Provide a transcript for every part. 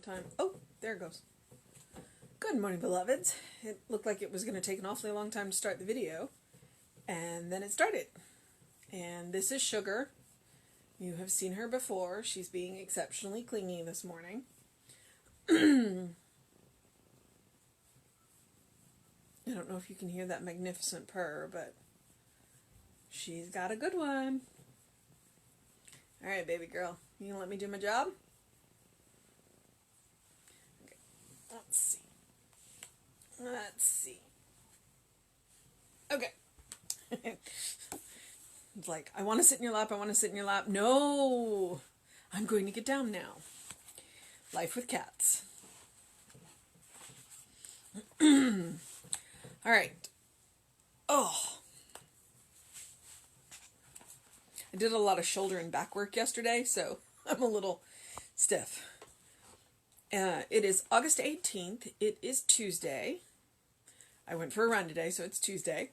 time. Oh, there it goes. Good morning, beloveds. It looked like it was going to take an awfully long time to start the video, and then it started. And this is Sugar. You have seen her before. She's being exceptionally clingy this morning. I don't know if you can hear that magnificent purr, but she's got a good one. All right, baby girl. You gonna let me do my job? Okay. Let's see. Okay. It's like, I want to sit in your lap. I want to sit in your lap. No. I'm going to get down now. Life with cats. All right. Oh. I did a lot of shoulder and back work yesterday, so I'm a little stiff. It is August 18th. It is Tuesday. I went for a run today, so it's Tuesday.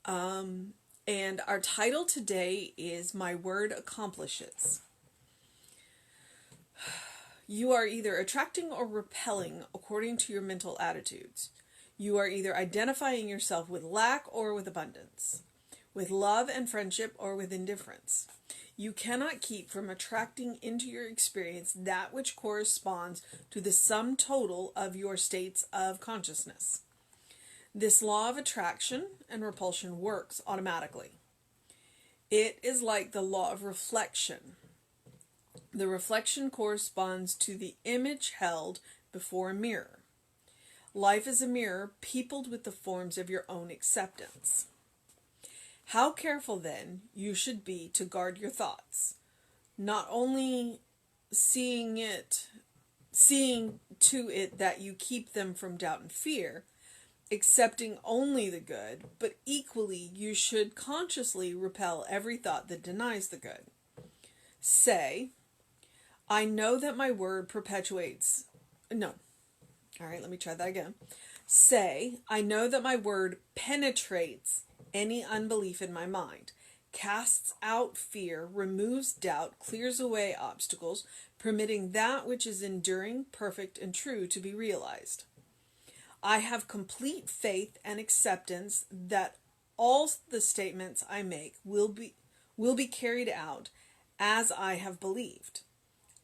And our title today is My Word Accomplishes. You are either attracting or repelling according to your mental attitudes. You are either identifying yourself with lack or with abundance, with love and friendship or with indifference. You cannot keep from attracting into your experience that which corresponds to the sum total of your states of consciousness. This law of attraction and repulsion works automatically. It is like the law of reflection. The reflection corresponds to the image held before a mirror. Life is a mirror peopled with the forms of your own acceptance. How careful, then, you should be to guard your thoughts, not only seeing to it that you keep them from doubt and fear, accepting only the good, but equally you should consciously repel every thought that denies the good. Say, I know that my word perpetuates... No. All right, let me try that again. Say, I know that my word penetrates any unbelief in my mind, casts out fear, removes doubt, clears away obstacles, permitting that which is enduring, perfect, and true to be realized. I have complete faith and acceptance that all the statements I make will be carried out as I have believed.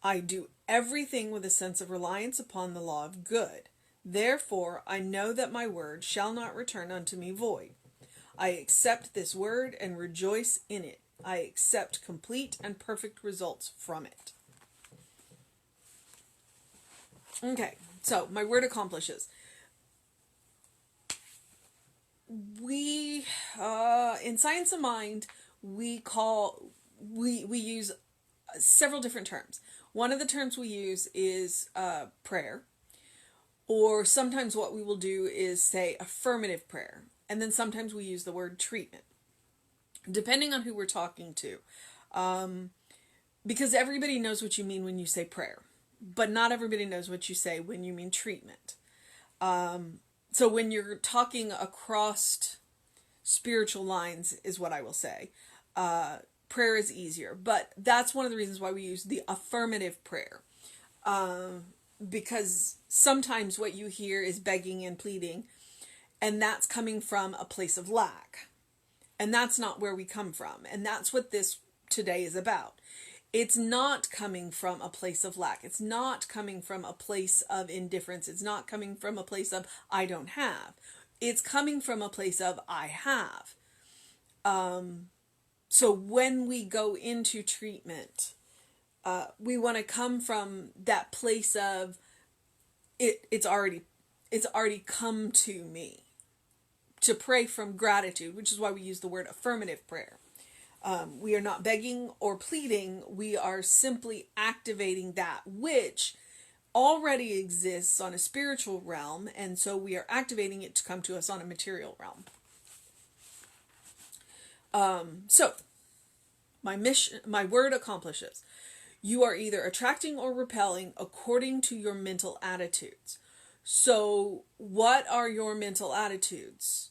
I do everything with a sense of reliance upon the law of good. Therefore, I know that my word shall not return unto me void. I accept this word and rejoice in it. I accept complete and perfect results from it. Okay, so my word accomplishes. We, in Science of Mind, we use several different terms. One of the terms we use is prayer, or sometimes what we will do is say affirmative prayer, and then sometimes we use the word treatment, depending on who we're talking to, because everybody knows what you mean when you say prayer, but not everybody knows what you say when you mean treatment. So when you're talking across spiritual lines is what I will say. Prayer is easier, but that's one of the reasons why we use the affirmative prayer. Because sometimes what you hear is begging and pleading, and that's coming from a place of lack. And that's not where we come from. And that's what this today is about. It's not coming from a place of lack. It's not coming from a place of indifference. It's not coming from a place of I don't have. It's coming from a place of I have. So when we go into treatment, we want to come from that place of it's already come to me. To pray from gratitude, which is why we use the word affirmative prayer. We are not begging or pleading. We are simply activating that which already exists on a spiritual realm, and so we are activating it to come to us on a material realm. So, my word accomplishes. You are either attracting or repelling according to your mental attitudes. So, what are your mental attitudes?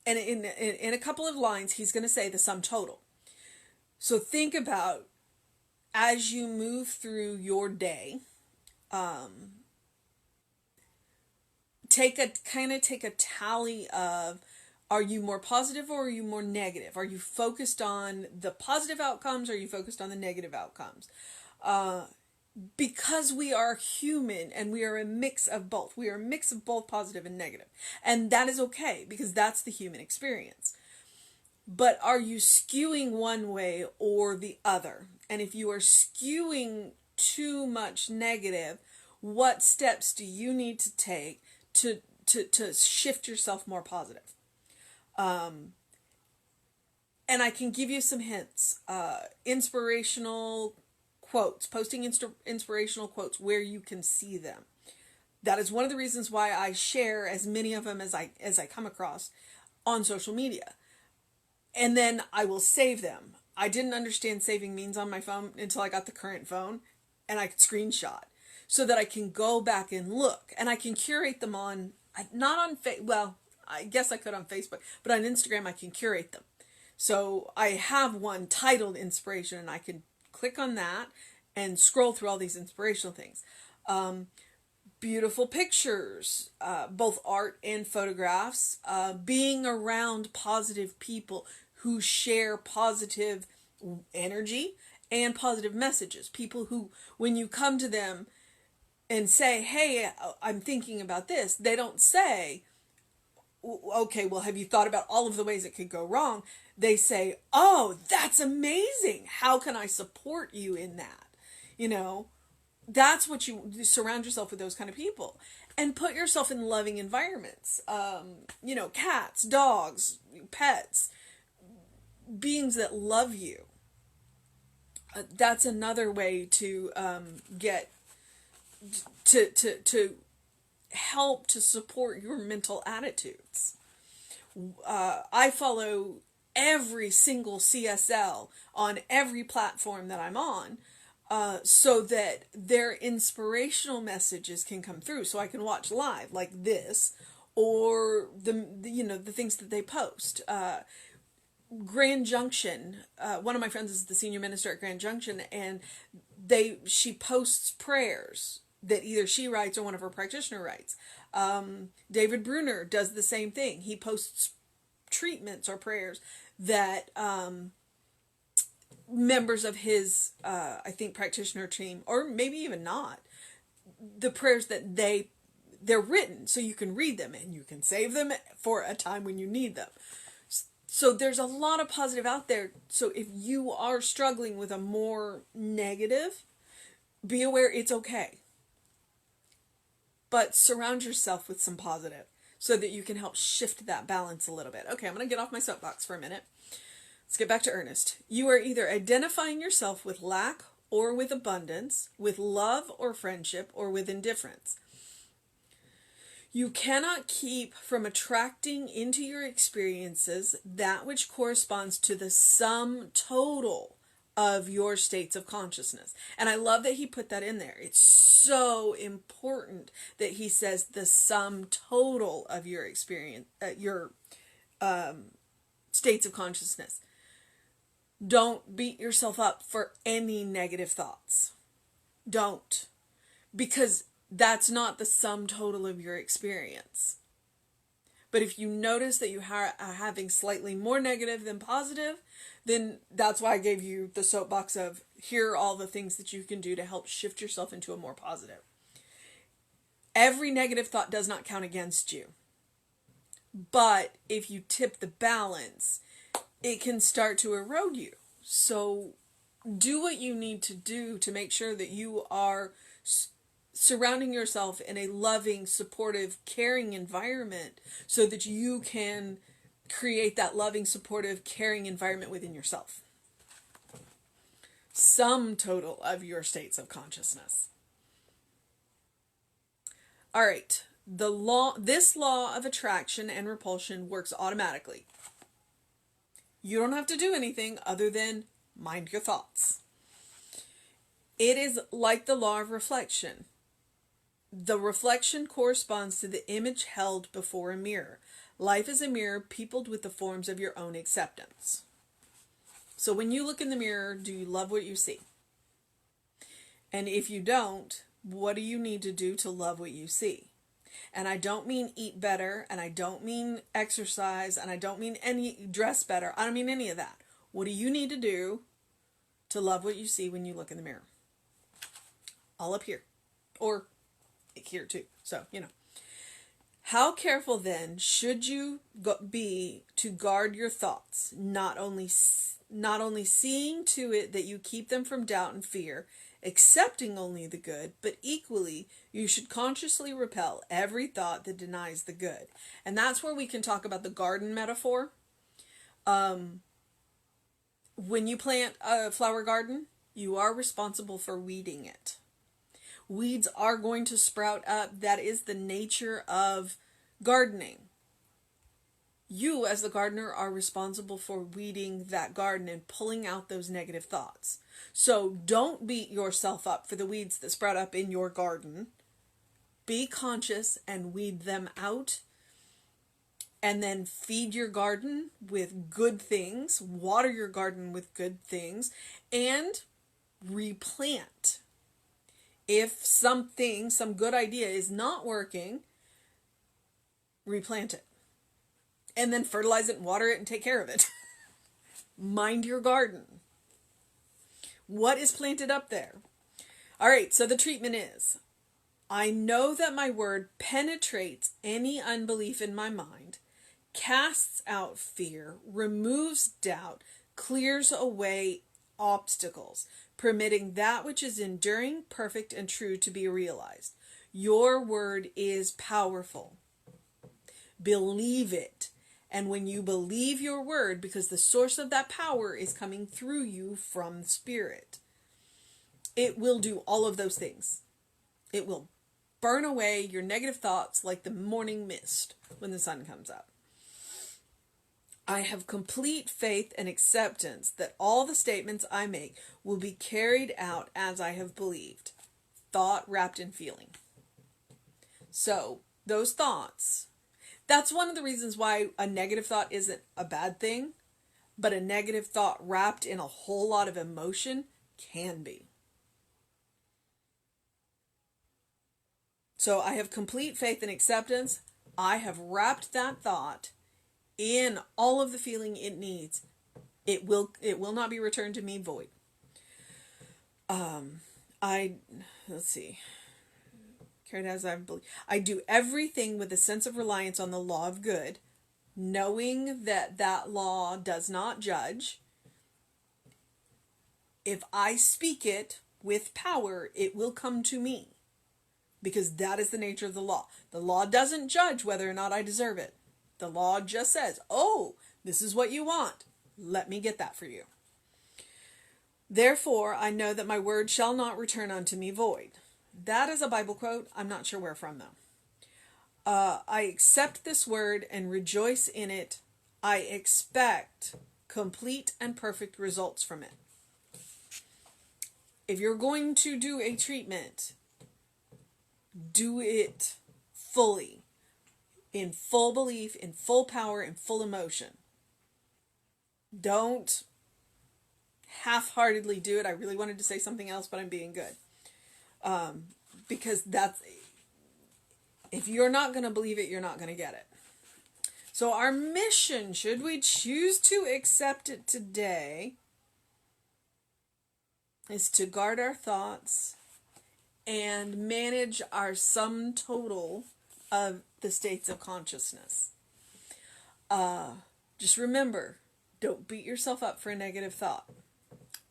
And in a couple of lines, he's going to say the sum total. So think about, as you move through your day, take a tally of, are you more positive or are you more negative? Are you focused on the positive outcomes or are you focused on the negative outcomes? Because we are human and we are a mix of both. We are a mix of both positive and negative. And that is okay because that's the human experience. But are you skewing one way or the other? And if you are skewing too much negative, what steps do you need to take to shift yourself more positive? And I can give you some hints. Inspirational quotes, posting inspirational quotes where you can see them. That is one of the reasons why I share as many of them as I come across on social media. And then I will save them. I didn't understand saving means on my phone until I got the current phone, and I could screenshot so that I can go back and look, and I can curate them on, not on, well, I guess I could on Facebook, but on Instagram I can curate them. So I have one titled inspiration, and I can click on that and scroll through all these inspirational things. Beautiful pictures, both art and photographs, being around positive people who share positive energy and positive messages. People who, when you come to them and say, hey, I'm thinking about this, they don't say, okay, well, have you thought about all of the ways it could go wrong? They say, oh, that's amazing. How can I support you in that? You know, that's what you surround yourself with, those kind of people, and put yourself in loving environments. You know, cats, dogs, pets, beings that love you. That's another way to get to help to support your mental attitudes. I follow every single CSL on every platform that I'm on, so that their inspirational messages can come through, so I can watch live like this, or the you know, the things that they post. Grand Junction, one of my friends is the senior minister at Grand Junction, and she posts prayers that either she writes or one of her practitioner writes. David Bruner does the same thing. He posts treatments or prayers that members of his, I think, practitioner team, or maybe even not, the prayers that they're written so you can read them and you can save them for a time when you need them. So there's a lot of positive out there. So if you are struggling with a more negative, be aware it's okay. But surround yourself with some positive so that you can help shift that balance a little bit. Okay, I'm going to get off my soapbox for a minute. Let's get back to earnest. You are either identifying yourself with lack or with abundance, with love or friendship, or with indifference. You cannot keep from attracting into your experiences that which corresponds to the sum total of your states of consciousness. And I love that he put that in there. It's so important that he says the sum total of your experience, your states of consciousness. Don't beat yourself up for any negative thoughts. Don't. Because that's not the sum total of your experience. But if you notice that you are having slightly more negative than positive, then that's why I gave you the soapbox of, here are all the things that you can do to help shift yourself into a more positive. Every negative thought does not count against you. But if you tip the balance, it can start to erode you. So do what you need to do to make sure that you are surrounding yourself in a loving, supportive, caring environment so that you can create that loving, supportive, caring environment within yourself. Sum total of your states of consciousness. All right. This law of attraction and repulsion works automatically. You don't have to do anything other than mind your thoughts. It is like the law of reflection. The reflection corresponds to the image held before a mirror. Life is a mirror peopled with the forms of your own acceptance. So when you look in the mirror, do you love what you see? And if you don't, what do you need to do to love what you see? And I don't mean eat better, and I don't mean exercise, and I don't mean any dress better. I don't mean any of that. What do you need to do to love what you see when you look in the mirror? All up here. Or here too. So, How careful then should you be to guard your thoughts, not only seeing to it that you keep them from doubt and fear, accepting only the good, but equally you should consciously repel every thought that denies the good. And that's where we can talk about the garden metaphor. When you plant a flower garden, you are responsible for weeding it. Weeds are going to sprout up. That is the nature of gardening. You, as the gardener, are responsible for weeding that garden and pulling out those negative thoughts. So don't beat yourself up for the weeds that sprout up in your garden. Be conscious and weed them out. And then feed your garden with good things. Water your garden with good things. And replant. If some good idea is not working, replant it. And then fertilize it and water it and take care of it. Mind your garden. What is planted up there? All right, so the treatment is, I know that my word penetrates any unbelief in my mind, casts out fear, removes doubt, clears away obstacles, permitting that which is enduring, perfect, and true to be realized. Your word is powerful. Believe it. And when you believe your word, because the source of that power is coming through you from the Spirit, it will do all of those things. It will burn away your negative thoughts like the morning mist when the sun comes up. I have complete faith and acceptance that all the statements I make will be carried out as I have believed. Thought wrapped in feeling. So, those thoughts, that's one of the reasons why a negative thought isn't a bad thing, but a negative thought wrapped in a whole lot of emotion can be. So I have complete faith and acceptance. I have wrapped that thought in all of the feeling it needs. It will not be returned to me void. Let's see. Carried as I believe. I do everything with a sense of reliance on the law of good, knowing that that law does not judge. If I speak it with power, it will come to me, because that is the nature of the law. The law doesn't judge whether or not I deserve it. The law just says, oh, this is what you want. Let me get that for you. Therefore, I know that my word shall not return unto me void. That is a Bible quote. I'm not sure where from, though. I accept this word and rejoice in it. I expect complete and perfect results from it. If you're going to do a treatment, do it fully, in full belief, in full power, in full emotion. Don't half-heartedly do it. I really wanted to say something else, but I'm being good. Because if you're not going to believe it, you're not going to get it. So our mission, should we choose to accept it today, is to guard our thoughts and manage our sum total of the states of consciousness. Just remember, don't beat yourself up for a negative thought.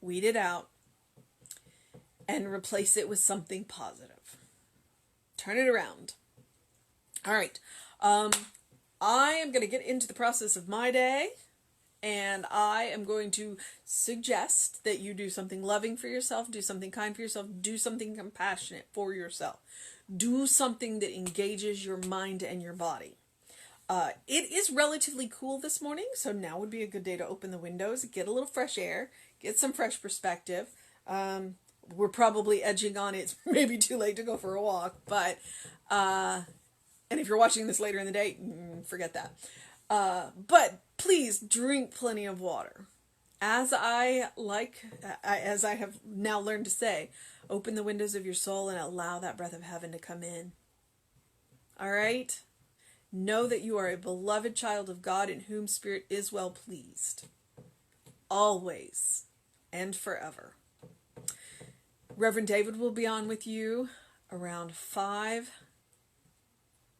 Weed it out and replace it with something positive. Turn it around. All right. I am going to get into the process of my day, and I am going to suggest that you do something loving for yourself, do something kind for yourself, do something compassionate for yourself. Do something that engages your mind and your body. It is relatively cool this morning, so now would be a good day to open the windows, get a little fresh air, get some fresh perspective. We're probably edging on it's maybe too late to go for a walk, but and if you're watching this later in the day, forget that. But please drink plenty of water. As as I have now learned to say, open the windows of your soul and allow that breath of heaven to come in. All right? Know that you are a beloved child of God in whom Spirit is well pleased. Always and forever. Reverend David will be on with you around 5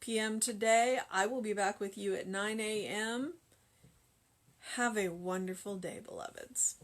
p.m. today. I will be back with you at 9 a.m. Have a wonderful day, beloveds.